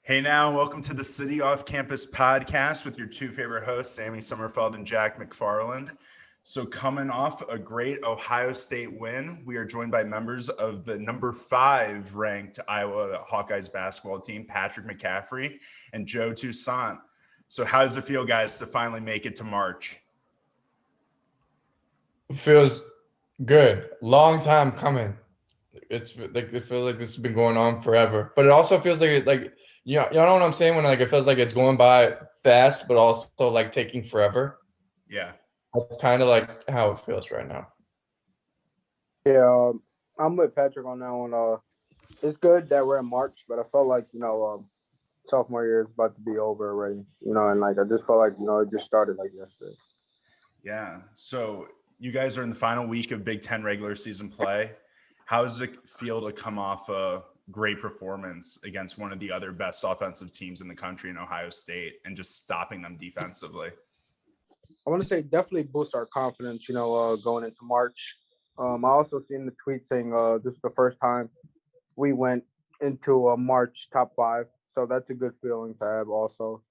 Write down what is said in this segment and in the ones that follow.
Hey now, welcome to the City Off Campus podcast with your two favorite hosts, Sammy Sommerfeld and Jack McFarland. So coming off a great Ohio State win, we are joined by members of the number 5 ranked Iowa Hawkeyes basketball team, Patrick McCaffery and Joe Toussaint. So how does it feel, guys, to finally make it to March? It feels good. Long time coming. It's like it feels like this has been going on forever. But it also feels like you know what I'm saying when like it feels like it's going by fast, but also like taking forever. Yeah. That's kind of like how it feels right now. Yeah, I'm with Patrick on that one. It's good that we're in March, but I felt like sophomore year is about to be over already. And like I just felt like it just started like yesterday. Yeah. So you guys are in the final week of Big Ten regular season play. How does it feel to come off a great performance against one of the other best offensive teams in the country in Ohio State and just stopping them defensively? I want to say definitely boosts our confidence. Going into March. I also seen the tweet saying this is the first time we went into a March top 5, so that's a good feeling to have also.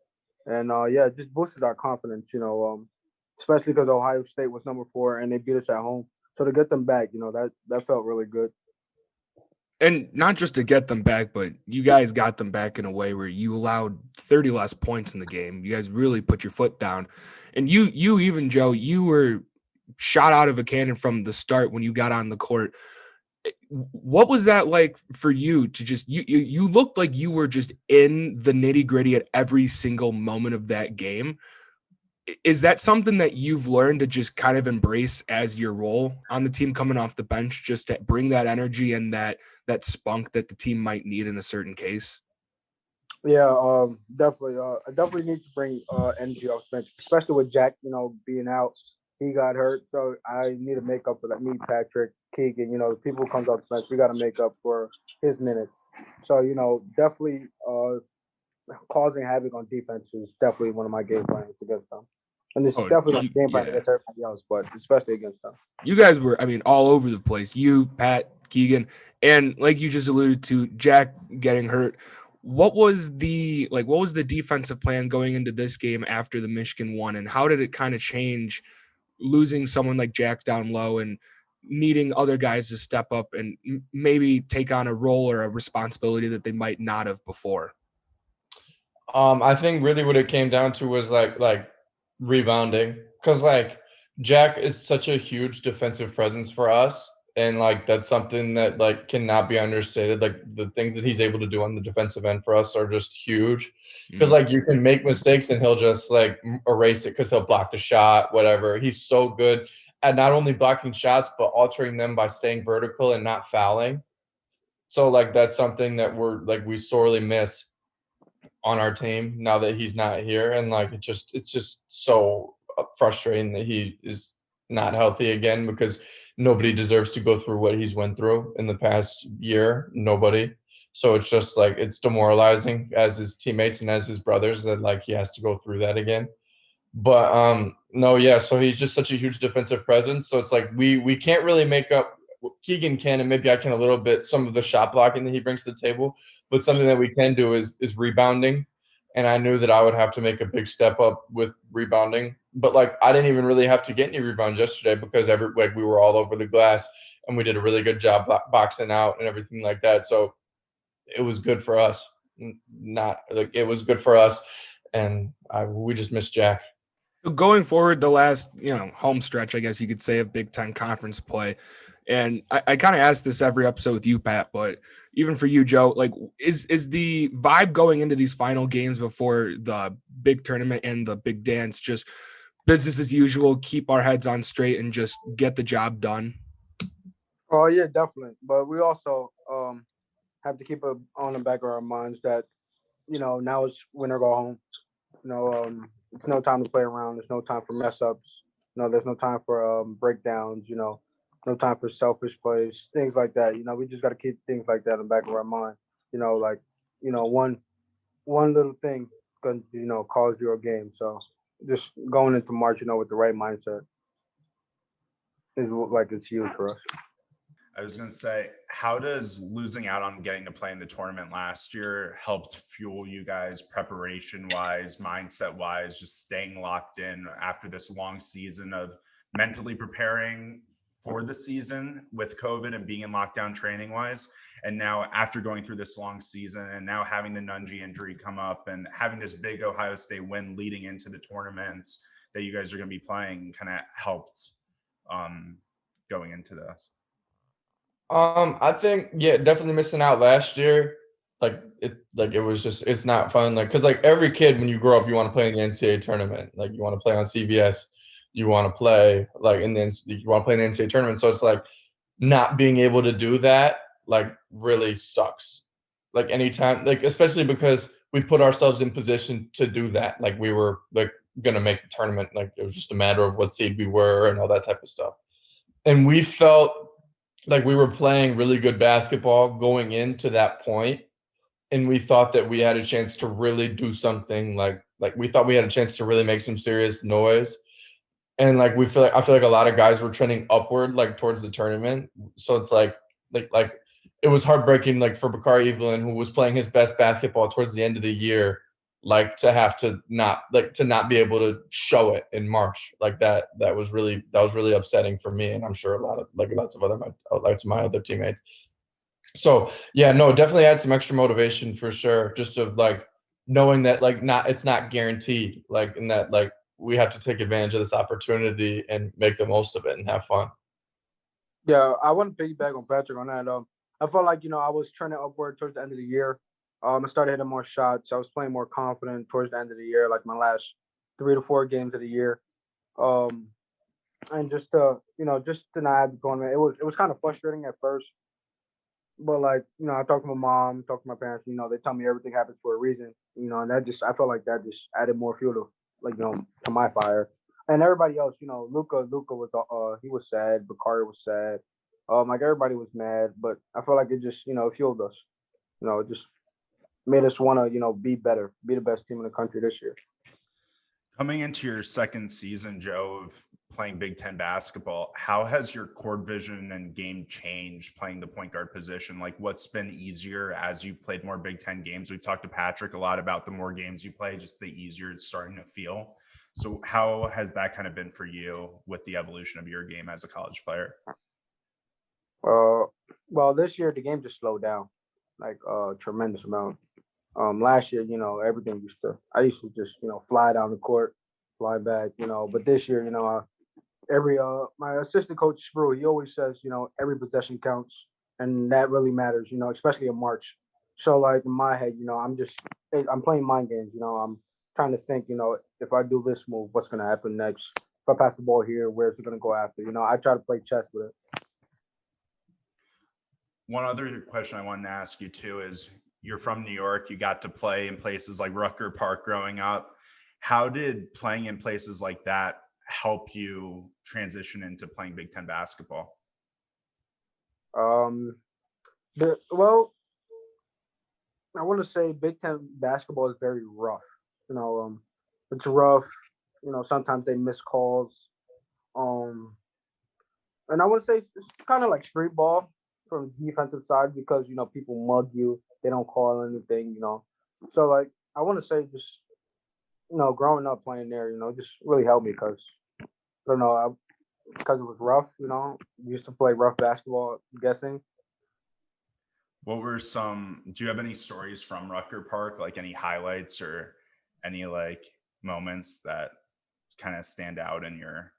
And yeah, it just boosted our confidence. Especially because Ohio State was number 4 and they beat us at home. So to get them back, that felt really good. And not just to get them back, but you guys got them back in a way where you allowed 30 less points in the game. You guys really put your foot down. And you even, Joe, you were shot out of a cannon from the start when you got on the court. What was that like for you to just you looked like you were just in the nitty-gritty at every single moment of that game? Is that something that you've learned to just kind of embrace as your role on the team coming off the bench, just to bring that energy and that spunk that the team might need in a certain case? Yeah, definitely. I definitely need to bring energy off the bench, especially with Jack, being out. He got hurt, so I need to make up for that. Me, Patrick, Keegan, the people who comes off the bench, we got to make up for his minutes. So, definitely causing havoc on defense is definitely one of my game plans against them. And it's definitely my game plan against everybody else, but especially against them. You guys were, all over the place. You, Pat, Keegan, and like you just alluded to, Jack getting hurt. What was the defensive plan going into this game after the Michigan one, and how did it kind of change losing someone like Jack down low and needing other guys to step up and maybe take on a role or a responsibility that they might not have before? I think really what it came down to was like rebounding, because like Jack is such a huge defensive presence for us, and like that's something that like cannot be understated. Like the things that he's able to do on the defensive end for us are just huge, because like you can make mistakes and he'll just like erase it because he'll block the shot, whatever. He's so good at not only blocking shots but altering them by staying vertical and not fouling. So like that's something that we sorely miss on our team now that he's not here, and like it's just so frustrating that he is not healthy again, because nobody deserves to go through what he's went through in the past year. Nobody. So it's just like it's demoralizing as his teammates and as his brothers that like he has to go through that again. But no, yeah, so he's just such a huge defensive presence, so it's like we can't really make up. Keegan can, and maybe I can a little bit, some of the shot blocking that he brings to the table, but something that we can do is rebounding. And I knew that I would have to make a big step up with rebounding, but like I didn't even really have to get any rebounds yesterday because we were all over the glass and we did a really good job boxing out and everything like that. So it was good for us. Not like it was good for us, and we just missed Jack. So going forward, the last home stretch, I guess you could say, of Big Ten conference play, and I kind of ask this every episode with you, Pat, but even for you, Joe, like is the vibe going into these final games before the big tournament and the big dance just business as usual, keep our heads on straight and just get the job done? Oh yeah, definitely. But we also have to keep it on the back of our minds that now it's win or go home. It's no time to play around. There's no time for mess ups. There's no time for breakdowns. No time for selfish plays, things like that. We just got to keep things like that in the back of our mind. Like one little thing can cause you a game. So just going into March, with the right mindset is like it's huge for us. I was going to say, how does losing out on getting to play in the tournament last year helped fuel you guys preparation wise, mindset wise, just staying locked in after this long season of mentally preparing for the season with COVID and being in lockdown training wise? And now after going through this long season and now having the Nunge injury come up and having this big Ohio State win leading into the tournaments that you guys are going to be playing kind of helped going into this? I think definitely missing out last year. It was just it's not fun. Like, cause like every kid when you grow up, you want to play in the NCAA tournament. Like you want to play on CBS, you want to play like you want to play in the NCAA tournament. So it's like not being able to do that like really sucks. Like anytime, like especially because we put ourselves in position to do that. Like we were like gonna make the tournament. Like it was just a matter of what seed we were and all that type of stuff. And we felt like we were playing really good basketball going into that point, and we thought that we had a chance to really do something like we thought we had a chance to really make some serious noise. And like I feel like a lot of guys were trending upward like towards the tournament. So it's like it was heartbreaking like for Bakari Evelyn, who was playing his best basketball towards the end of the year, like to have to not be able to show it in March. Like that was really upsetting for me, and I'm sure lots of my other teammates. So yeah, no, definitely had some extra motivation for sure, just of like knowing that like it's not guaranteed, like in that like we have to take advantage of this opportunity and make the most of it and have fun. Yeah, I want to piggyback on Patrick on that. I felt like I was trending upward towards the end of the year. I started hitting more shots. I was playing more confident towards the end of the year, like my last 3 to 4 games of the year. And just to not have the tournament, it was kind of frustrating at first. But like, I talked to my mom, talked to my parents, they tell me everything happens for a reason, and I felt like that just added more fuel to to my fire. And everybody else, Luca was he was sad, Bakari was sad. Like everybody was mad, but I felt like it just, fueled us. It just made us want to, be better, be the best team in the country this year. Coming into your second season, Joe, of playing Big Ten basketball, how has your court vision and game changed playing the point guard position? Like what's been easier as you've played more Big Ten games? We've talked to Patrick a lot about the more games you play, just the easier it's starting to feel. So how has that kind of been for you with the evolution of your game as a college player? Well, this year the game just slowed down, like a tremendous amount. Last year, everything I used to just, fly down the court, fly back, but this year, my assistant coach Sprue, he always says, every possession counts, and that really matters, especially in March. So like in my head, I'm playing mind games, I'm trying to think, if I do this move, what's going to happen next? If I pass the ball here, where's it going to go after? I try to play chess with it. One other question I wanted to ask you too is, you're from New York, you got to play in places like Rutger Park growing up. How did playing in places like that help you transition into playing Big Ten basketball? Well, I want to say Big Ten basketball is very rough. It's rough. Sometimes they miss calls. And I want to say it's kind of like street ball from the defensive side because, people mug you. They don't call anything, So, like, I want to say just, growing up playing there, just really helped me because, I don't know, because it was rough, used to play rough basketball, I'm guessing. What were do you have any stories from Rutger Park, like any highlights or any like moments that kind of stand out in your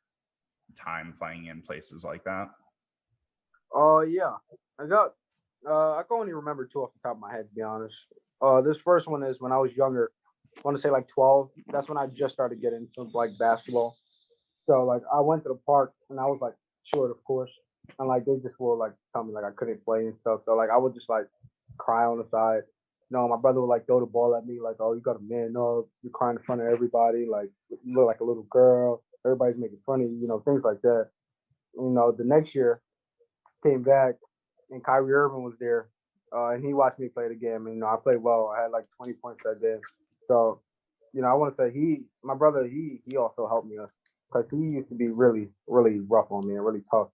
time playing in places like that? Yeah, I can only remember 2 off the top of my head, to be honest. This first one is when I was younger. I want to say like 12. That's when I just started getting into like basketball. So like I went to the park and I was like short, of course, and like they just will like tell me like I couldn't play and stuff. So like I would just like cry on the side. My brother would like throw the ball at me like, "Oh, you got to man up. You're crying in front of everybody. Like you look like a little girl. Everybody's making fun of you. Things like that." The next year came back and Kyrie Irving was there, and he watched me play the game. And I played well. I had like 20 points that day. So, I want to say my brother, he also helped me because he used to be really, really rough on me and really tough.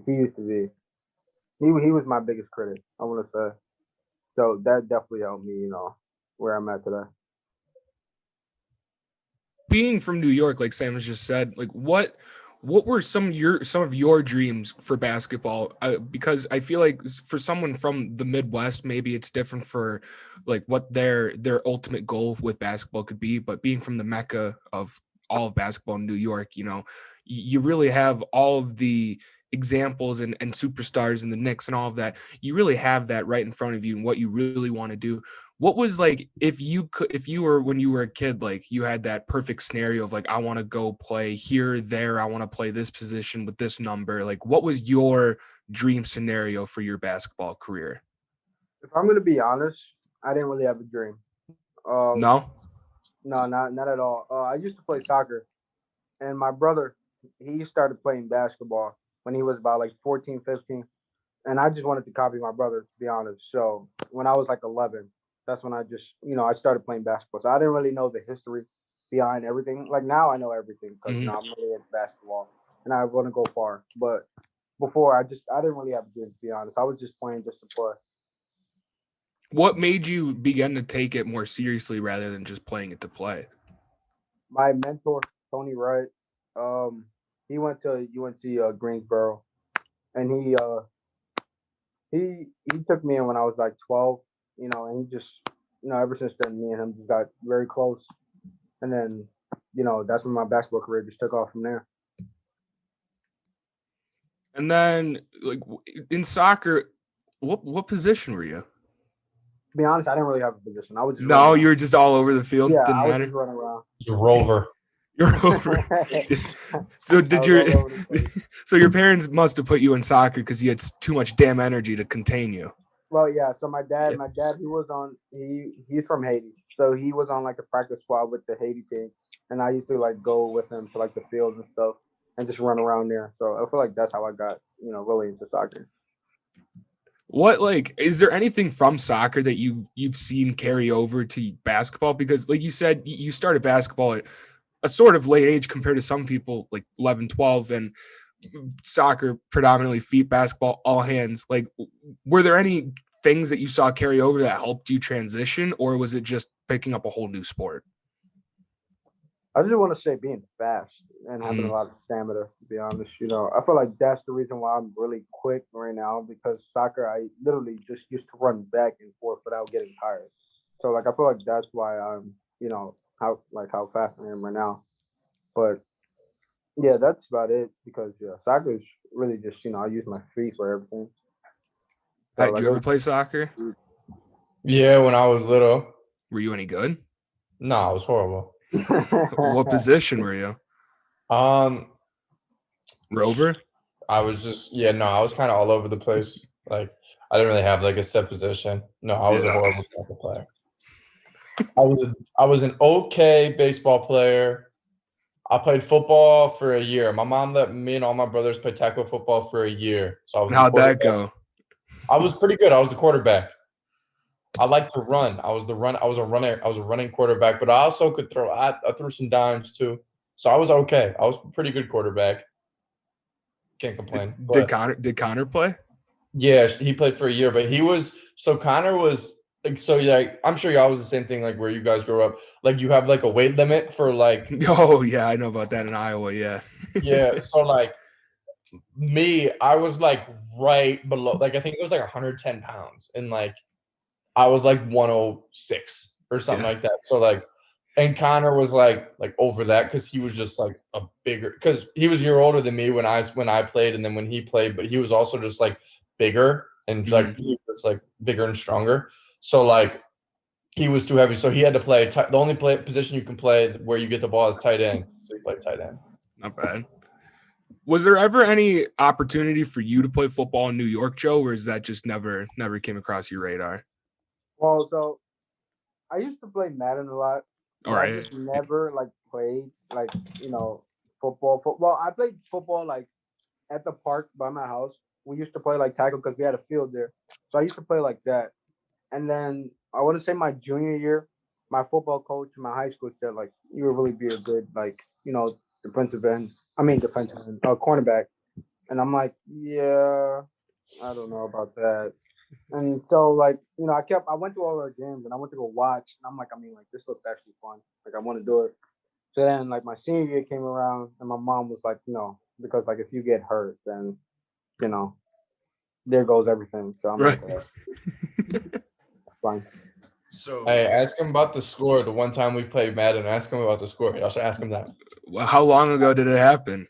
He used to be, He was my biggest critic, I want to say. So that definitely helped me, where I'm at today. Being from New York, like Sam has just said, like what were some of your dreams for basketball? Because I feel like for someone from the Midwest, maybe it's different for like what their ultimate goal with basketball could be. But being from the mecca of all of basketball in New York, you really have all of the examples and superstars and the Knicks and all of that. You really have that right in front of you and what you really want to do. What was like if you were when you were a kid, like you had that perfect scenario of like, I want to go play here, there, I want to play this position with this number. Like, what was your dream scenario for your basketball career? If I'm gonna be honest, I didn't really have a dream. No, not at all. I used to play soccer, and my brother, he started playing basketball when he was about like 14, 15. And I just wanted to copy my brother, to be honest. So when I was like 11, that's when I just, I started playing basketball. So I didn't really know the history behind everything. Like now I know everything because, I'm really into basketball and I want to go far. But before I didn't really have a dream, to be honest. I was just playing just to play. what made you begin to take it more seriously rather than just playing it to play? My mentor, Tony Wright, he went to UNC Greensboro, and he took me in when I was like 12, and he just, ever since then, me and him just got very close. And then, that's when my basketball career just took off from there. And then, like in soccer, what position were you? To be honest, I didn't really have a position. I was just you were just all over the field. Yeah, Didn't I was matter. just running around. You're a rover. You're over. So so your parents must have put you in soccer because you had too much damn energy to contain you. Well, yeah. So my dad, he's from Haiti, so he was on like the practice squad with the Haiti team, and I used to like go with him to like the fields and stuff, and just run around there. So I feel like that's how I got, really into soccer. What, like, is there anything from soccer that you've seen carry over to basketball? Because like you said, you started basketball at a sort of late age compared to some people like 11, 12, and soccer predominantly feet, basketball, all hands. Like, were there any things that you saw carry over that helped you transition, or was it just picking up a whole new sport? I just want to say being fast and having a lot of stamina, to be honest. I feel like that's the reason why I'm really quick right now, because soccer, I literally just used to run back and forth without getting tired. So, like, I feel like that's why I'm, how fast I am right now. But, yeah, that's about it, because, soccer is really just, I use my feet for everything. So, Did you ever play soccer? Yeah, when I was little. Were you any good? No, I was horrible. What position were you? Rover? I was I was kind of all over the place. Like, I didn't really have like a set position. No, I was a horrible soccer player. I was an okay baseball player. I played football for a year. My mom let me and all my brothers play tackle football for a year. So I was How'd that go? I was pretty good. I was the quarterback. I like to run. I was a runner. I was a running quarterback, but I also could throw. I threw some dimes too, so I was okay. I was a pretty good quarterback. Can't complain. Did Connor play? Yeah, he played for a year, but Connor was like, so like, I'm sure y'all was the same thing, like where you guys grew up. Like, you have like a weight limit for like. Oh yeah, I know about that in Iowa. Yeah. Yeah. So like me, I was like right below. Like, I think it was like 110 pounds, and like I was like 106 or something like that. So like, and Connor was like over that, because he was just like a bigger, because he was a year older than me when I played, and then when he played, but he was also just like bigger and like he was like bigger and stronger. So like he was too heavy, so he had to play the only position you can play where you get the ball is tight end. So he played tight end. Not bad. Was there ever any opportunity for you to play football in New York, Joe, or is that just never came across your radar? Well, so I used to play Madden a lot. All right. I just never like played like, football. Well, I played football like at the park by my house. We used to play like tackle because we had a field there. So I used to play like that. And then I want to say my junior year, my football coach in my high school said, like, you would really be a good, like, defensive end. Cornerback. And I'm like, yeah. I don't know about that. And so, like, I went to all our games and I went to go watch. And I'm like, this looks actually fun. Like, I want to do it. So then, like, my senior year came around and my mom was like, no, because, like, if you get hurt, then, there goes everything. So I'm Right. like, fine. So Hey, ask him about the score. The one time we played Madden, ask him about the score. Y'all should ask him that. Well, how long ago did it happen?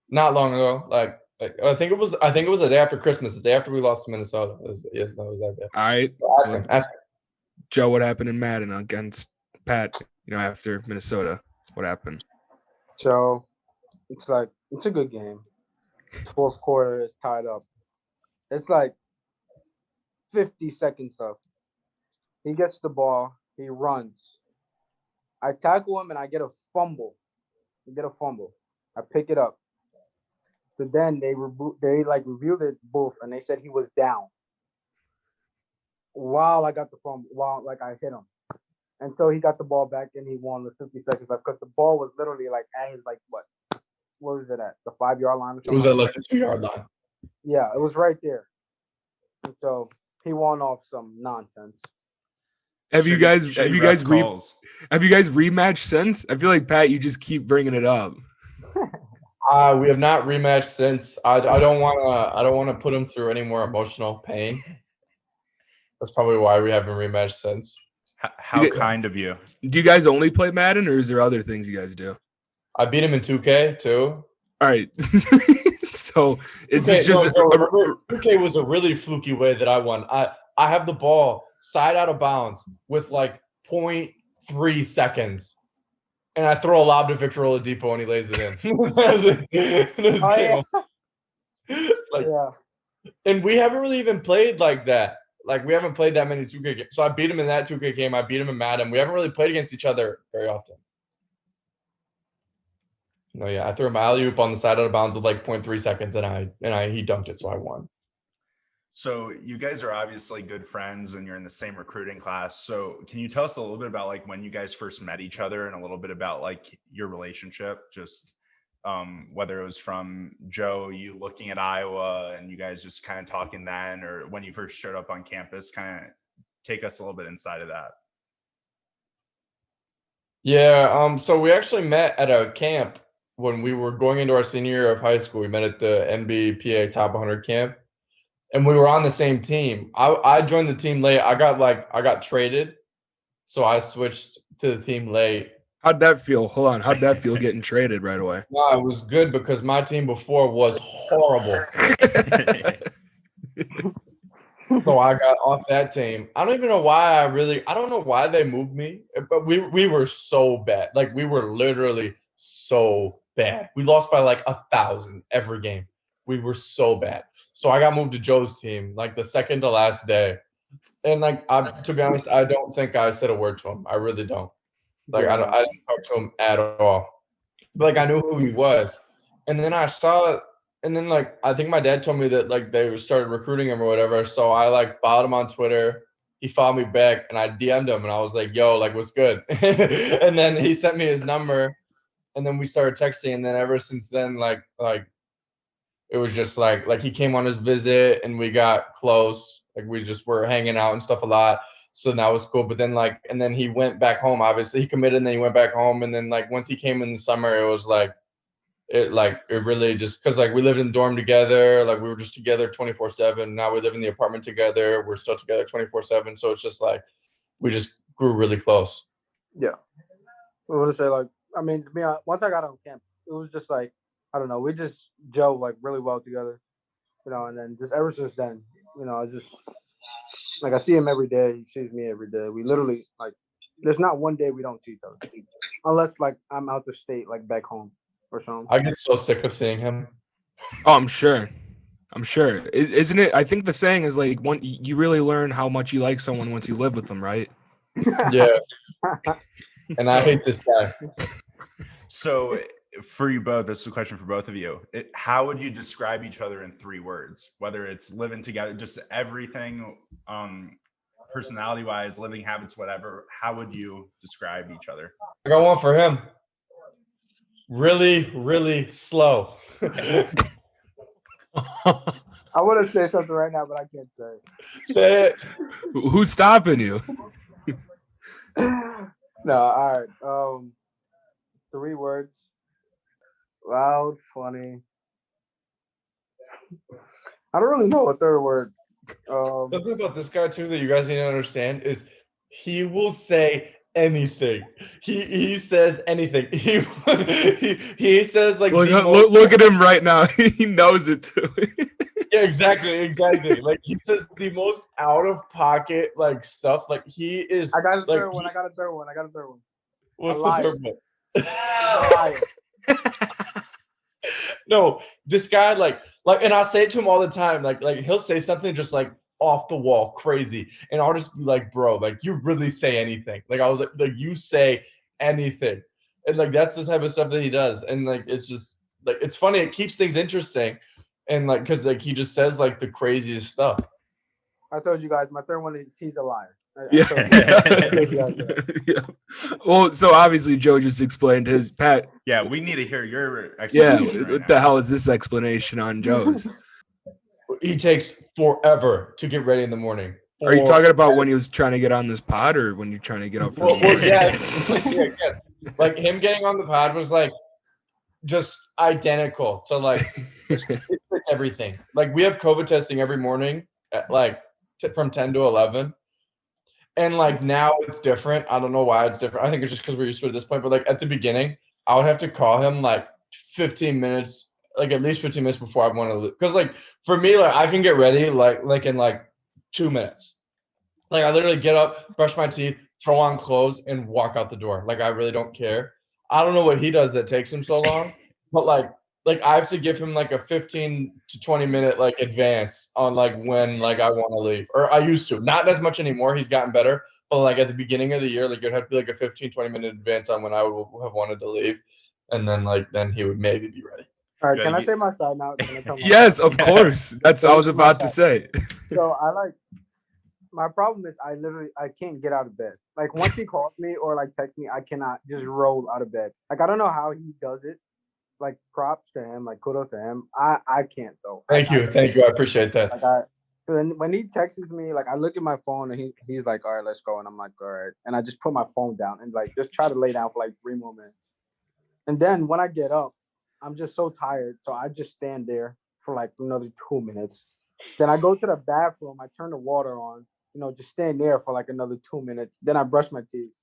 Not long ago. Like I think it was the day after Christmas, the day after we lost to Minnesota. It was that day. All right. So ask him. Joe, what happened in Madden against Pat, after Minnesota? What happened? So it's a good game. Fourth quarter is tied up. It's like 50 seconds left. He gets the ball. He runs. I tackle him and I get a fumble. I pick it up. So then they reviewed it both and they said he was down. While I got the fumble, I hit him. And so he got the ball back and he won with 50 seconds left because the ball was literally like at his what was it at? The 5-yard line or something? It was at like the 2-yard line. Yeah, it was right there. And so he won off some nonsense. Have you guys rematched since? I feel like, Pat, you just keep bringing it up. We have not rematched since. I don't want to put him through any more emotional pain. That's probably why we haven't rematched since. How kind of you. Do you guys only play Madden, or is there other things you guys do? I beat him in 2K too. All right. So is this just 2K was a really fluky way that I won. I have the ball side out of bounds with like 0.3 seconds. And I throw a lob to Victor Oladipo and he lays it in. And we haven't really even played like that. Like we haven't played that many 2K games. So I beat him in that 2K game. I beat him in Madden. We haven't really played against each other very often. No, yeah, I threw him alley-oop on the side out of bounds with like 0.3 seconds, and he dunked it, so I won. So you guys are obviously good friends, and you're in the same recruiting class. So can you tell us a little bit about like when you guys first met each other, and a little bit about like your relationship? Just whether it was from Joe, you looking at Iowa, and you guys just kind of talking then, or when you first showed up on campus. Kind of take us a little bit inside of that. Yeah. So we actually met at a camp. When we were going into our senior year of high school, we met at the NBPA Top 100 camp, and we were on the same team. I joined the team late. I got traded, so I switched to the team late. How'd that feel? Hold on. How'd that feel getting traded right away? No, it was good because my team before was horrible. So I got off that team. I don't even know why I don't know why they moved me, but we were so bad. Like we were literally so bad. We lost by like 1,000 every game. We were so bad. So I got moved to Joe's team like the second to last day. And like to be honest, I don't think I said a word to him. I really don't. Like I didn't talk to him at all. But like I knew who he was. And then I think my dad told me that like they started recruiting him or whatever. So I like followed him on Twitter. He followed me back and I DM'd him and I was like, yo, like what's good? And then he sent me his number. And then we started texting, and then ever since then, like it was just like he came on his visit, and we got close. Like we just were hanging out and stuff a lot. So that was cool. But then and then he went back home. Obviously, he committed, and then he went back home. And then like once he came in the summer, it was it really just because like we lived in the dorm together. Like we were just together 24/7. Now we live in the apartment together. We're still together 24/7. So it's just like we just grew really close. Yeah, I want to say like. I mean, to be honest, once I got on camp, it was just like, I don't know, we just gel like really well together, and then just ever since then, I just, like I see him every day, he sees me every day. We literally, like, there's not one day we don't see each other. Unless, like, I'm out the state, like, back home or something. I get so sick of seeing him. Oh, I'm sure. Isn't it? I think the saying is like, you really learn how much you like someone once you live with them, right? Yeah. And I hate this guy. So for you both, this is a question for both of you. How would you describe each other in 3 words? Whether it's living together, just everything, personality-wise, living habits, whatever. How would you describe each other? I got one for him. Really, really slow. I want to say something right now, but I can't say it. Say it. Who's stopping you? No, all right. 3 words. Loud, funny. I don't really know a third word. Something about this guy too that you guys need to understand is he will say anything. He says anything. He says like Look, the look at him right now. He knows it too. Yeah, exactly. Like he says the most out of pocket like stuff. Like he is. I got a like, third one. I got a third one. What's A the liar. third one? A liar. No, this guy like, and I say it to him all the time. Like he'll say something just like off the wall, crazy, and I'll just be like, bro, like you really say anything. Like I was like you say anything, and like that's the type of stuff that he does, and like it's just like it's funny. It keeps things interesting, and like because like he just says like the craziest stuff. I told you guys, my third one is he's a liar. Yeah. Yeah. Well, so obviously Joe just explained his Pat. Yeah, we need to hear your Yeah, explanation. right what now. the hell is this explanation on Joe's? He takes forever to get ready in the morning. Are you talking about when he was trying to get on this pod, or when you're trying to get up for the morning? Yes. Yeah. Like him getting on the pod was like just identical to like it fits everything. Like we have COVID testing every morning at like from 10 to 11. And like now it's different. I don't know why it's different. I think it's just because we're used to it at this point. But like at the beginning, I would have to call him like 15 minutes, like at least 15 minutes before I want to leave. Because like for me, like I can get ready like in like 2 minutes. Like I literally get up, brush my teeth, throw on clothes, and walk out the door. Like I really don't care. I don't know what he does that takes him so long, but like I have to give him like a 15 to 20 minute like advance on like when like I want to leave, or I used to. Not as much anymore. He's gotten better, but like at the beginning of the year, like it'd have to be like a 15, 20 minute advance on when I would have wanted to leave, and then he would maybe be ready. All right, Yeah, can I you- say my side now? Can I tell my Yes, side? of course. That's I was about to say. So my problem is I can't get out of bed. Like once he calls me or like texts me, I cannot just roll out of bed. Like I don't know how he does it. Like props to him, like kudos to him. I can't though. Thank you. I appreciate that. Like when he texts me, like I look at my phone and he's like, all right, let's go. And I'm like, all right. And I just put my phone down and like just try to lay down for like 3 more minutes. And then when I get up, I'm just so tired. So I just stand there for like another 2 minutes. Then I go to the bathroom, I turn the water on, just stand there for like another 2 minutes. Then I brush my teeth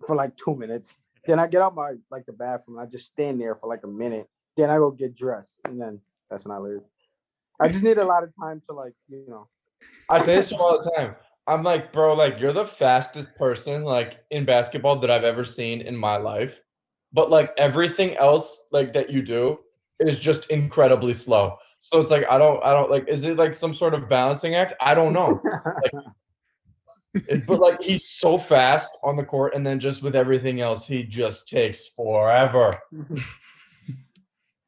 for like 2 minutes. Then I get out the bathroom. I just stand there for like a minute. Then I go get dressed, and then that's when I leave. I just need a lot of time to like. I say this to him all the time. I'm like, bro, like you're the fastest person like in basketball that I've ever seen in my life. But like everything else like that you do is just incredibly slow. So it's like I don't like, is it like some sort of balancing act? I don't know. But like he's so fast on the court, and then just with everything else, he just takes forever.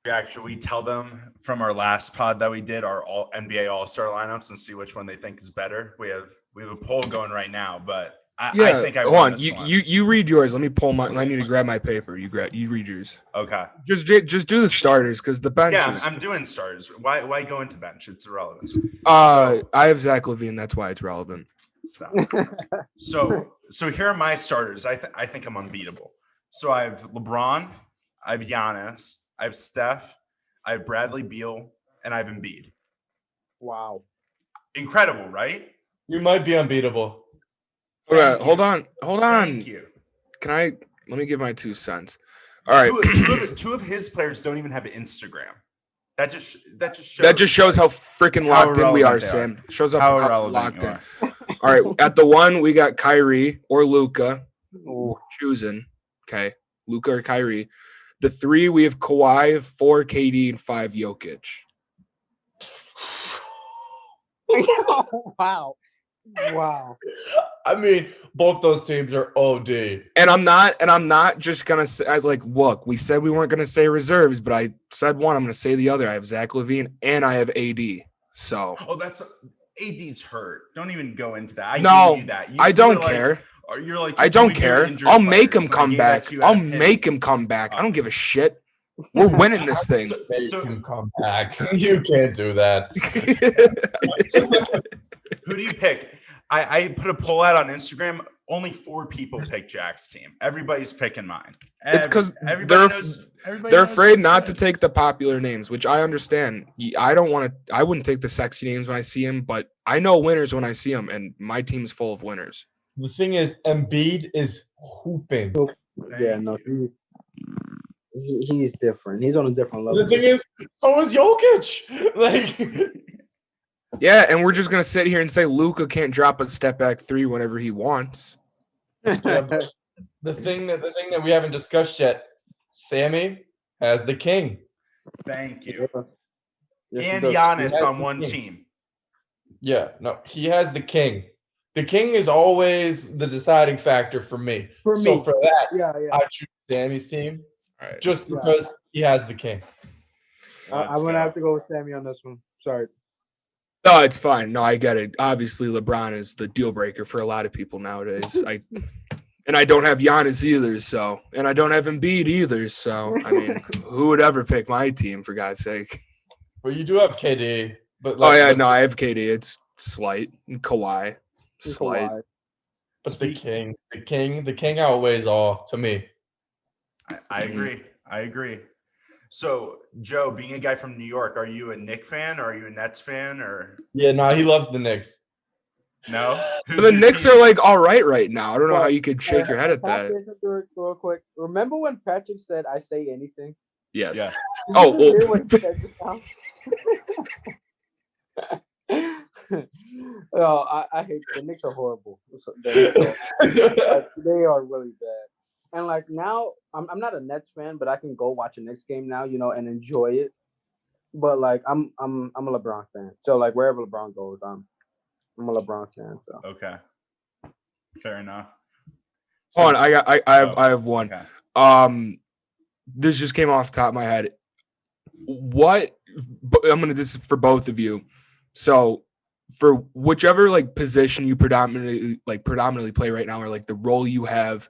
Jack, should we tell them from our last pod that we did our all NBA All-Star lineups and see which one they think is better? We have a poll going right now, but I think I hold won on. this one. You read yours. Let me pull my. I need to grab my paper. You read yours. Okay. Just do the starters because the bench. Yeah, is, I'm doing starters. Why go into bench? It's irrelevant. I have Zach LaVine. That's why it's relevant. Stop. So here are my starters. I think I'm unbeatable. So I have LeBron, I have Giannis, I have Steph, I have Bradley Beal, and I have Embiid. Wow. Incredible, right? You might be unbeatable. Okay, hold on. Thank you. Let me give my 2 cents. All right. Two of his players don't even have Instagram. That just shows how freaking How locked in we are, irrelevant they Sam. Shows up how how irrelevant locked you in. are. All right. At the 1, we got Kyrie or Luka. Choosing. Okay. Luka or Kyrie. The 3, we have Kawhi, 4 KD, and 5 Jokic. Wow. I mean, both those teams are OD. And I'm not just gonna say look, we said we weren't gonna say reserves, but I said one, I'm gonna say the other. I have Zach LaVine and I have AD. So that's AD's hurt. Don't even go into that. No, gave you that. I don't care. You're like I don't we do care. injured I'll make him players, and I come gave that back. to you out I'll of pity. make him come back. I don't give a shit. We're winning this thing. Make So- him come back. You can't do that. Who do you pick? I put a poll out on Instagram. Only 4 people pick Jack's team. Everybody's picking mine. It's 'cause everybody They're knows afraid what's not good. to take the popular names, which I understand. I wouldn't take the sexy names when I see them, but I know winners when I see them, and my team's full of winners. The thing is, Embiid is hooping. Yeah, no, he's different. He's on a different level. The thing is, so is Jokic. Like, Yeah, and we're just gonna sit here and say Luka can't drop a step back 3 whenever he wants. yeah, but the thing that we haven't discussed yet, Sammy has the king. Thank you. Yes, he And does. Giannis has on the one king. team. Yeah, no, he has the king. The king is always the deciding factor for me. For So me. for that, Yeah. I choose Sammy's team All right. just because he has the king. Let's I'm gonna go. have to go with Sammy on this one. Sorry. No, it's fine. No, I get it. Obviously, LeBron is the deal breaker for a lot of people nowadays. I don't have Giannis either, so, and I don't have Embiid either, so I mean, who would ever pick my team for God's sake? Well, you do have KD, but Oh yeah, but, no, I have KD. It's slight, and Kawhi, slight. Kawhi. but the king outweighs all to me. I agree. I agree. So, Joe, being a guy from New York, are you a Knicks fan or are you a Nets fan or Yeah, no, he loves the Knicks. no? But Who's the your Knicks team? are like all right now. I don't know how Well, you could shake your head at Can I that. say something real quick? Remember when Patrick said, "I say anything"? Yes. Yeah. Did Oh, you hear well, what he said just now? Oh, I hate the Knicks are horrible. They are really bad. And like now, I'm not a Nets fan, but I can go watch a Knicks game now, and enjoy it. But like I'm a LeBron fan, so like wherever LeBron goes, I'm a LeBron fan. So Okay. Fair enough. hold on, I have one. Okay. This just came off the top of my head. This is for both of you. So for whichever like position you predominantly play right now, or like the role you have,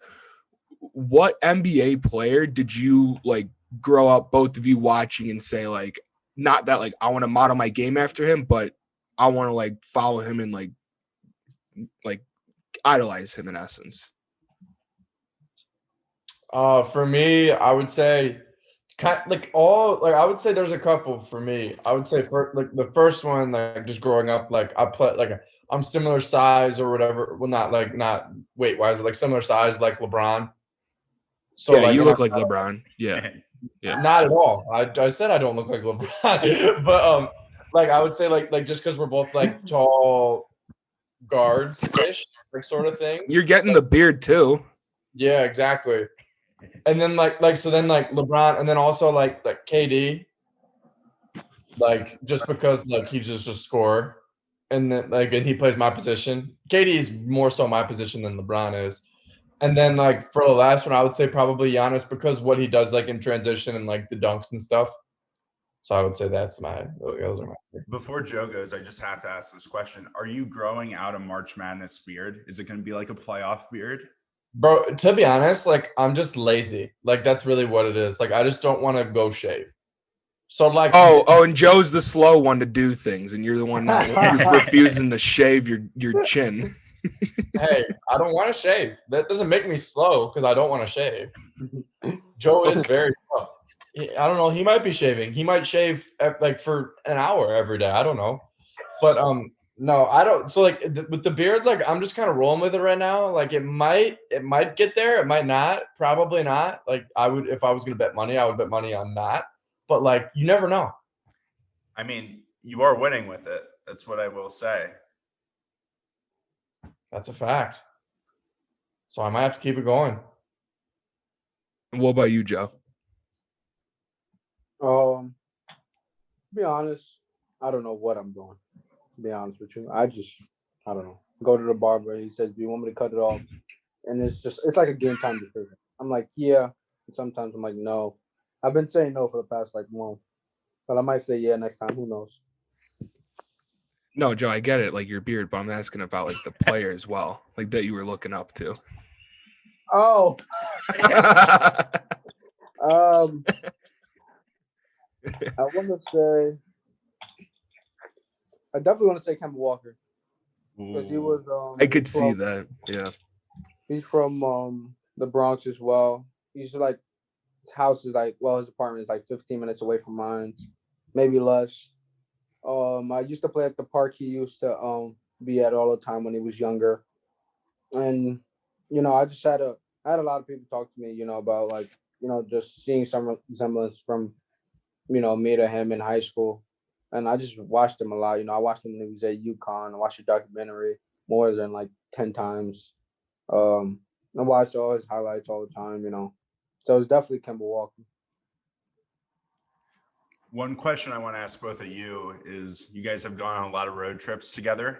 what NBA player did you like grow up, both of you watching and say like, not that like I want to model my game after him, but I want to like follow him and like idolize him in essence? For me, I would say I would say there's a couple for me. I would say for like the first one, like just growing up, like I play like I'm similar size or whatever. Well, not weight wise, but like similar size like LeBron. So Yeah, like you when look like LeBron. Yeah. Yeah. not at all. I said I don't look like LeBron, but like I would say like just because we're both like tall guards ish, like sort of thing. You're getting the beard too. Yeah, exactly. And then so then LeBron, and then also like KD, like just because like he's just a scorer, and then and he plays my position. KD is more so my position than LeBron is. And then like for the last one, I would say probably Giannis because what he does like in transition and like the dunks and stuff. So I would say those are my three. Before Joe goes, I just have to ask this question. Are you growing out a March Madness beard? Is it going to be like a playoff beard? Bro, to be honest, like I'm just lazy. Like that's really what it is. Like I just don't want to go shave. So like Oh, and Joe's the slow one to do things, and you're the one that you're refusing to shave your chin. hey, I don't want to shave. That doesn't make me slow because I don't want to shave. Joe is very slow. I don't know. He might be shaving. He might shave like for an hour every day. I don't know. But no, I don't. So like with the beard, like I'm just kind of rolling with it right now. Like it might get there. It might not. Probably not. Like I would, if I was gonna bet money, I would bet money on not. But like you never know. I mean, you are winning with it. That's what I will say. That's a fact. So I might have to keep it going. What about you, Joe? to be honest, I don't know what I'm doing. To be honest with you, I don't know. Go to the barber. He says, "Do you want me to cut it off?" And it's like a game time decision. I'm like, yeah. And sometimes I'm like, no. I've been saying no for the past like month, but I might say yeah next time. Who knows? No, Joe, I get it, like your beard, but I'm asking about like the player as well, like that you were looking up to. Oh, I want to say, I definitely want to say Kemba Walker because he was. I could he's see from- that. Yeah. He's from the Bronx as well. He's like his house is like his apartment is like 15 minutes away from mine, maybe less. I used to play at the park he used to be at all the time when he was younger, and I just I had a lot of people talk to me about like just seeing some resemblance from me to him in high school, and I just watched him a lot. I watched him when he was at UConn. I watched the documentary more than like 10 times. I watched all his highlights all the time. So it's definitely Kemba Walker. One question I want to ask both of you is you guys have gone on a lot of road trips together.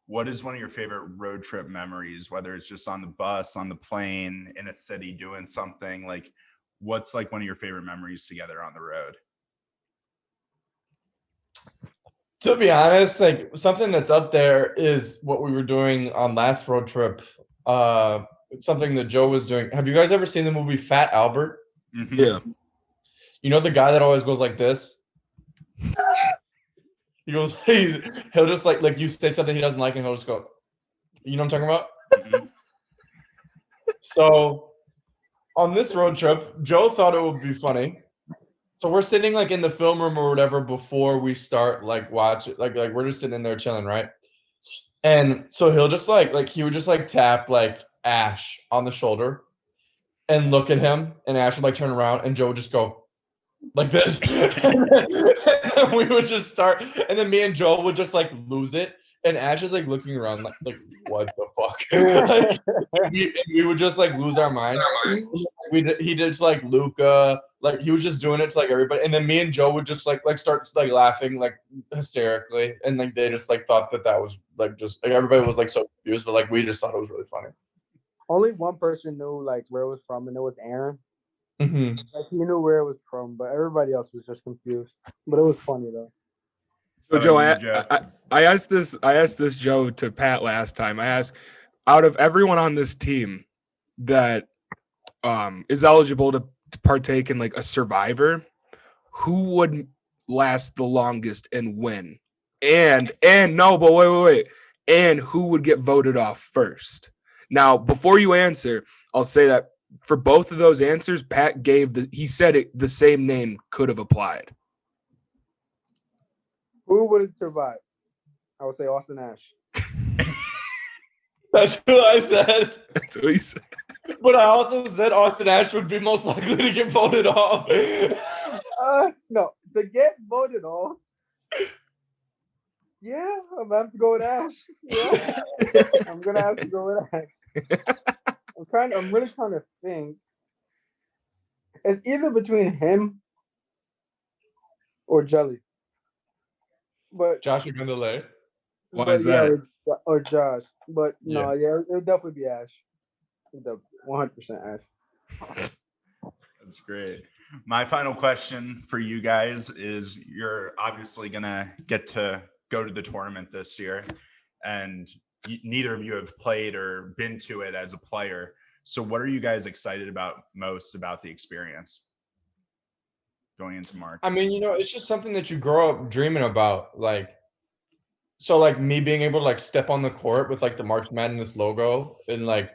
What is one of your favorite road trip memories, whether it's just on the bus, on the plane, in a city doing something? Like, what's like one of your favorite memories together on the road? To be honest, like something that's up there is what we were doing on last road trip. It's something that Joe was doing. Have you guys ever seen the movie Fat Albert? Mm-hmm. Yeah. You know the guy that always goes like this? He goes, he'll just like you say something he doesn't like and he'll just go, you know what I'm talking about? Mm-hmm. So on this road trip, Joe thought it would be funny. So we're sitting like in the film room or whatever before we start like watch it. Like we're just sitting in there chilling, right? And so he'll just like he would just like tap like Ash on the shoulder and look at him, and Ash would like turn around and Joe would just go like this. And then we would just start, and then me and Joe would just like lose it. And Ash is like looking around like what the fuck? Like, we would just like lose our minds. He did like Luca, like he was just doing it to like everybody, and then me and Joe would just like start like laughing like hysterically, and like they just like thought that was like just like everybody was like so confused, but like we just thought it was really funny. Only one person knew like where it was from, and it was Aaron. Mm-hmm. Like he knew where it was from, but everybody else was just confused. But it was funny though. So How Joe, about you, Joe? I asked this Joe to Pat last time. I asked, out of everyone on this team that is eligible to partake in like a survivor, who would last the longest and win? And no, but wait. And who would get voted off first? Now, before you answer, I'll say that for both of those answers, Pat he said the same name could have applied. Who would survive? I would say Austin Ash. That's what I said. That's what he said. But I also said Austin Ash would be most likely to get voted off. No, to get voted off. Yeah, I'm gonna have to go with Ash. Yeah, I'm gonna have to go with Ash. I'm really trying to think. It's either between him or Jelly. But Josh Gundelay. Why is that? Or Josh. But no, Yeah. it would definitely be Ash. 100% Ash. That's great. My final question for you guys is you're obviously going to get to go to the tournament this year, and neither of you have played or been to it as a player. So what are you guys excited about most about the experience going into March? I mean, it's just something that you grow up dreaming about. Like, so like me being able to like step on the court with like the March Madness logo and like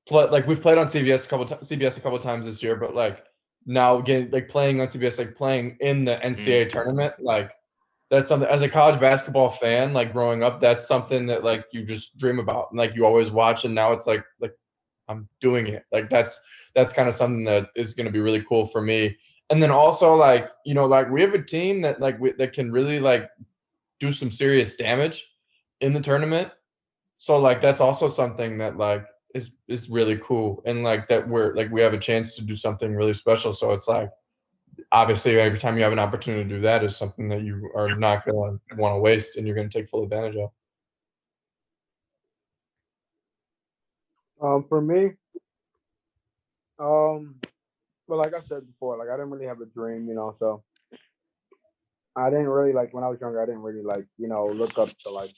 play, like we've played on CBS a couple times this year, but like now getting like playing on CBS, like playing in the NCAA tournament, like that's something as a college basketball fan, like growing up, that's something that like you just dream about and like you always watch, and now it's like I'm doing it. Like that's kind of something that is going to be really cool for me. And then also like, like we have a team that like that can really like do some serious damage in the tournament. So like that's also something that like is really cool, and like that we have a chance to do something really special. So it's like obviously every time you have an opportunity to do that is something that you are not going to want to waste, and you're going to take full advantage of. For me, well, like I said before, like I didn't really have a dream, so I didn't really like when I was younger. I didn't really like, look up to like,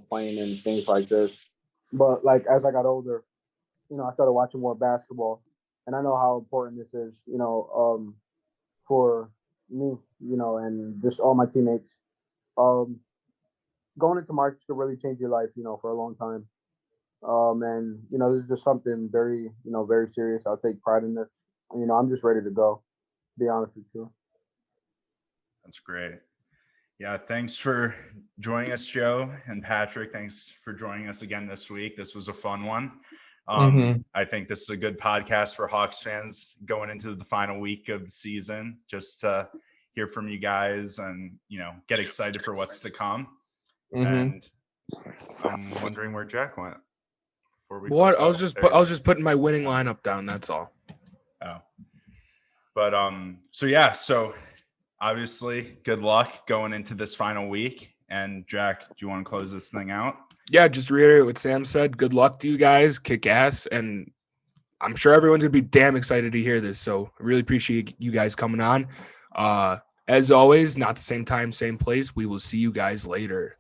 playing and things like this. But like as I got older, I started watching more basketball, and I know how important this is, for me, and just all my teammates. Going into markets could really change your life, for a long time. And this is just something very, very serious. I'll take pride in this. I'm just ready to go. To be honest with you. That's great. Yeah, thanks for joining us, Joe and Patrick. Thanks for joining us again this week. This was a fun one. I think this is a good podcast for Hawks fans going into the final week of the season, just to hear from you guys and, get excited for what's to come. And I'm wondering where Jack went before we. What? I was just putting my winning lineup down. That's all. Oh, but so obviously, good luck going into this final week. And Jack, do you want to close this thing out? Yeah, just to reiterate what Sam said. Good luck to you guys. Kick ass, and I'm sure everyone's gonna be damn excited to hear this. So I really appreciate you guys coming on. As always, not the same time, same place. We will see you guys later.